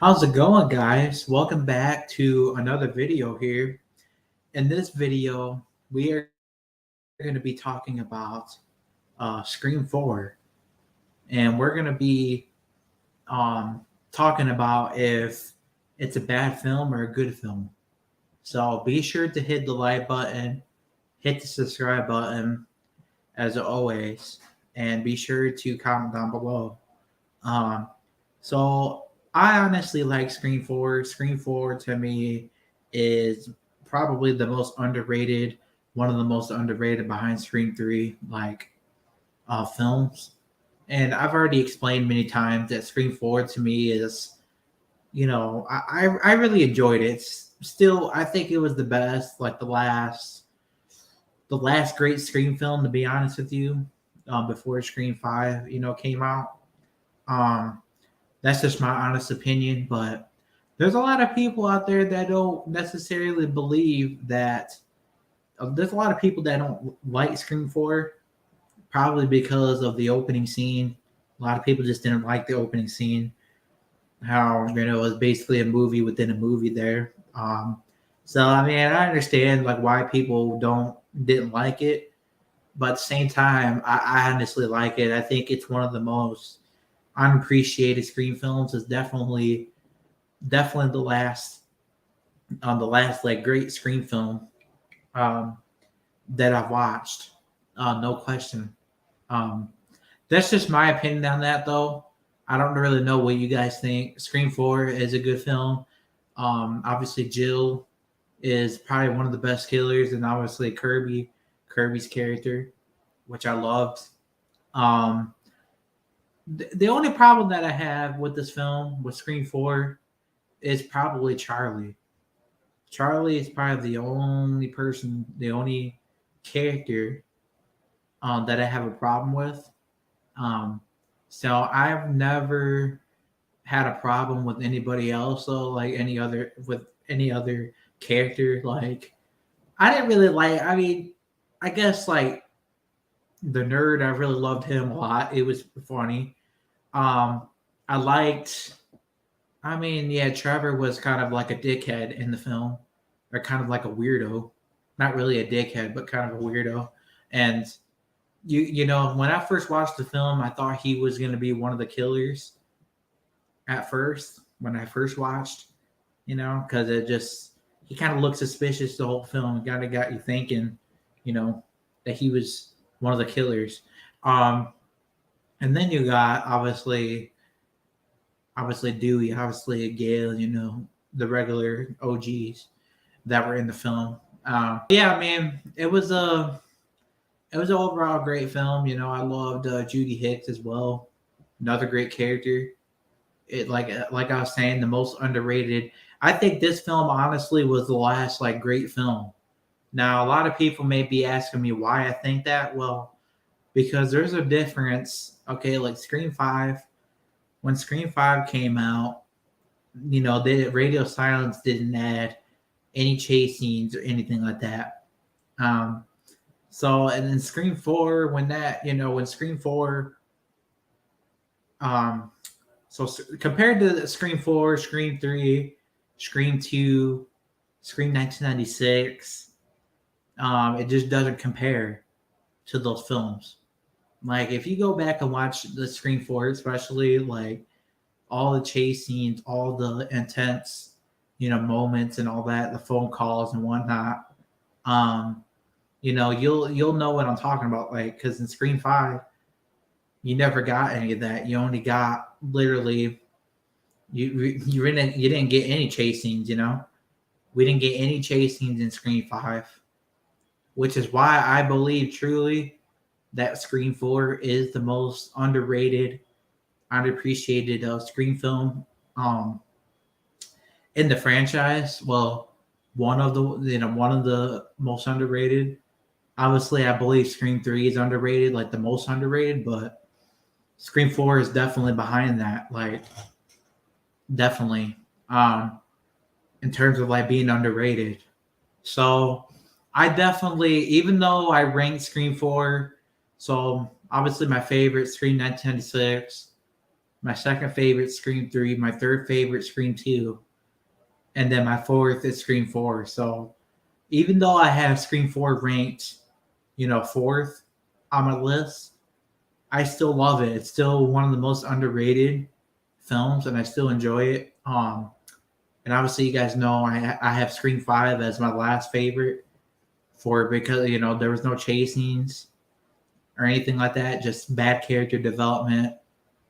How's it going, guys? Welcome back to another video here. In this video, we are going to be talking about Scream 4, and we're going to be talking about if it's a bad film or a good film. So be sure to hit the like button, hit the subscribe button, as always, and be sure to comment down below. Um, so I honestly like Scream 4. Scream 4 to me is probably the most underrated, one of the most underrated behind Scream 3, films. And I've already explained many times that Scream 4 to me is, I really enjoyed it. Still, I think it was the best, like the last great Scream film, to be honest with you, before Scream 5, came out. Um, That's just my honest opinion, but there's a lot of people out there that don't necessarily believe that. There's a lot of people that don't like Scream 4, probably because of the opening scene. A lot of people just didn't like the opening scene. How it was basically a movie within a movie there. So I mean, I understand like why people don't didn't like it, but at the same time, I honestly like it. I think it's one of the most unappreciated Scream films. Is definitely the last like great Scream film um, that I've watched. No question. Um, that's just my opinion on that, though. I don't really know what you guys think. Scream 4 is a good film. Obviously, Jill is probably one of the best killers, and obviously Kirby's character, which I loved. Um, the only problem that I have with this film, with Scream 4, is probably Charlie. Charlie is probably the only character that I have a problem with. Um, so I've never had a problem with anybody else, though, like any other character. Like I didn't really like. I mean, I guess like the nerd, I really loved him a lot. It was funny. Um, I liked. I mean, yeah, Trevor was kind of like a dickhead in the film, or kind of like a weirdo. Not really a dickhead, but kind of a weirdo. And when I first watched the film, I thought he was going to be one of the killers at first. When I first watched, because it just he kind of looked suspicious the whole film. It kind of got you thinking, you know, that he was one of the killers. Um, and then you got obviously Dewey, obviously Gale, the regular OGs that were in the film. Yeah, man, it was an overall great film. I loved Judy Hicks as well, another great character. It like I was saying, the most underrated. I think this film honestly was the last like great film. Now a lot of people may be asking me why I think that. Well, because there's a difference. Okay, like Scream 5. When Scream 5 came out, the Radio Silence didn't add any chase scenes or anything like that. Um, so and then Scream 4, when Scream 4, um, compared to Scream 4, Scream 3, Scream 2, Scream 1996, it just doesn't compare to those films. Like if you go back and watch the Scream 4, especially like all the chase scenes, all the intense, moments and all that, the phone calls and whatnot. Um, you'll know what I'm talking about. Like, because in Scream 5, you never got any of that. You only got literally you didn't get any chase scenes. We didn't get any chase scenes in Scream 5, which is why I believe truly that Scream 4 is the most underrated, unappreciated Scream film um, in the franchise. Well, one of the most underrated. Obviously, I believe Scream 3 is underrated, like the most underrated, but Scream 4 is definitely behind that. Like, definitely. In terms of like being underrated. So, I definitely, even though I ranked Scream 4, so obviously my favorite, Scream 1996, My second favorite, Scream 3. My third favorite, Scream 2. And then my fourth is Scream 4. So even though I have Scream 4 ranked, fourth on my list, I still love it. It's still one of the most underrated films, and I still enjoy it. And obviously, you guys know I have Scream 5 as my last favorite because there was no chase scenes or anything like that, just bad character development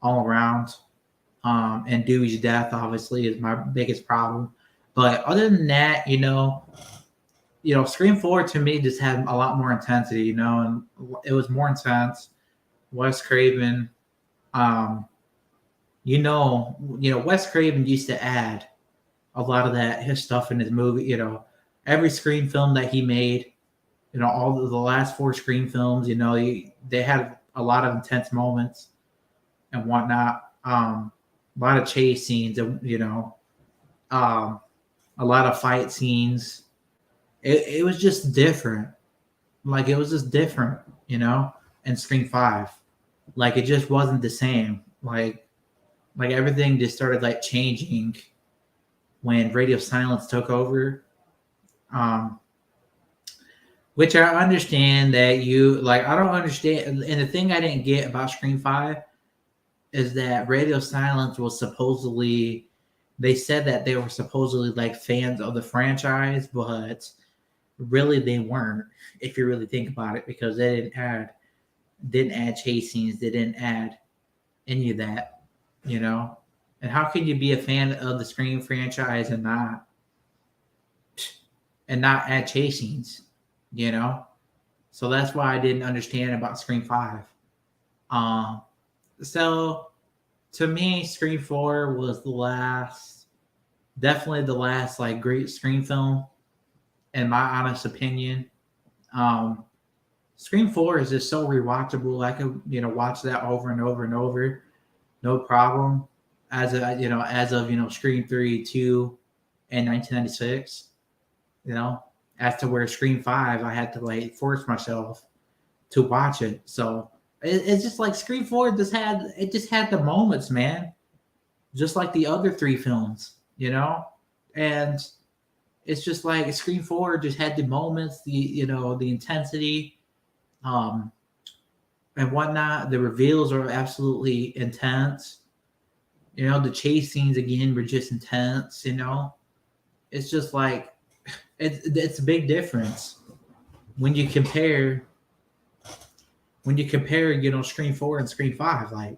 all around. And Dewey's death obviously is my biggest problem. But other than that, Scream 4 to me just had a lot more intensity, and it was more intense. Wes Craven, Wes Craven used to add a lot of his stuff in his movie. Every Scream film that he made, all the last 4 Scream films, they had a lot of intense moments and whatnot. A lot of chase scenes, a lot of fight scenes. It was just different. Like, it was just different, in Scream 5. Like, it just wasn't the same. Like everything just started changing when Radio Silence took over. Which I understand that I don't understand. And the thing I didn't get about Scream 5 is that Radio Silence was supposedly, they said that they were supposedly fans of the franchise, but really they weren't, if you really think about it, because they didn't add chase scenes, they didn't add any of that, And how can you be a fan of the Scream franchise and not add chase scenes, So that's why I didn't understand about Scream 5. So to me, Scream 4 was definitely the last great Scream film, in my honest opinion. Scream 4 is just so rewatchable. I could, watch that over and over and over, no problem. As of Scream 3, 2, and 1996, as to where Scream 5, I had to force myself to watch it. So it's just Scream 4 just had the moments, man, just like the other 3 films, and it's just Scream 4 just had the moments, the intensity, and whatnot. The reveals are absolutely intense. The chase scenes again were just intense. It's just it's a big difference when you compare Scream 4 and Scream 5.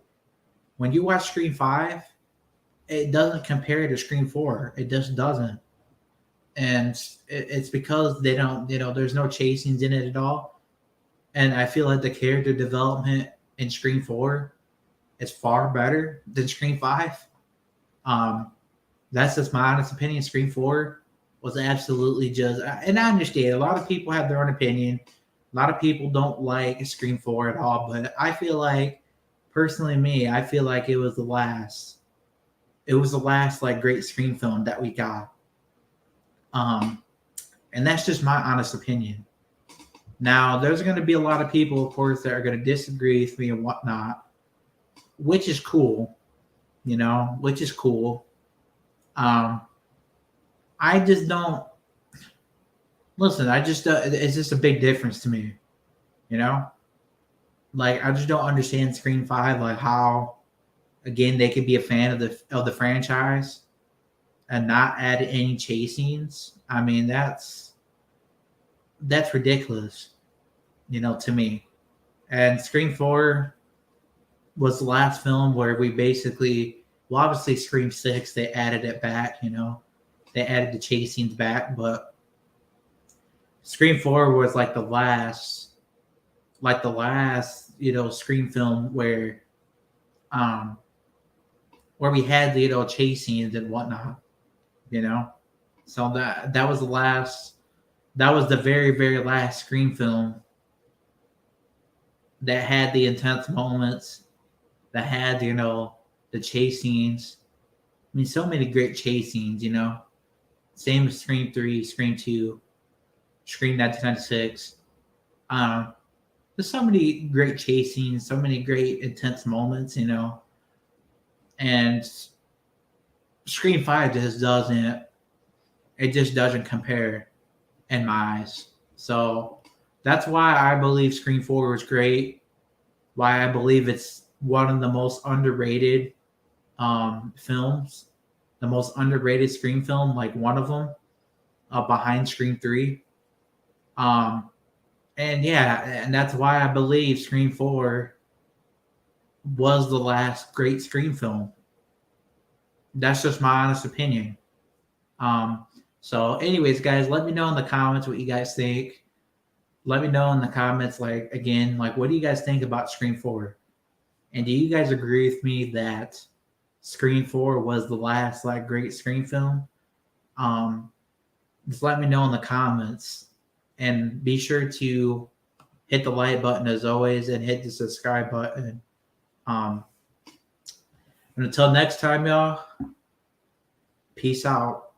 When you watch Scream 5, it doesn't compare to Scream 4. It just doesn't. And it's because they don't, there's no chase scenes in it at all. And I feel like the character development in Scream 4 is far better than Scream 5. That's just my honest opinion. Scream 4 was absolutely just, and I understand a lot of people have their own opinion. A lot of people don't like Scream 4 at all, but I feel personally I feel like it was the last great Scream film that we got. And that's just my honest opinion. Now, there's going to be a lot of people, of course, that are going to disagree with me and whatnot, which is cool, which is cool. I just don't listen. It's just a big difference to me, I just don't understand Scream 5, how, again, they could be a fan of the franchise and not add any chase scenes. I mean, that's ridiculous, to me. And Scream 4 was the last film where we basically, well, obviously Scream 6, they added it back, they added the chase scenes back, but Scream 4 was the last, Scream film where we had the, chase scenes and whatnot, So that was the very, very last Scream film that had the intense moments, that had, the chase scenes. I mean, so many great chase scenes, Same as Scream 3, Scream 2, Scream 1996. There's so many great chase scenes, so many great intense moments, and Scream 5 just doesn't. It just doesn't compare in my eyes. So that's why I believe Scream 4 was great. Why I believe it's one of the most underrated films, the most underrated Scream film, like one of them, behind Scream 3. And yeah, and that's why I believe Scream 4 was the last great Scream film. That's just my honest opinion. So, anyways, guys, let me know in the comments what you guys think. Let me know in the comments, like, again, like, what do you guys think about Scream 4? And do you guys agree with me that Scream 4 was the last, like, great Scream film? Just let me know in the comments. And be sure to hit the like button as always and hit the subscribe button. And until next time, y'all, peace out.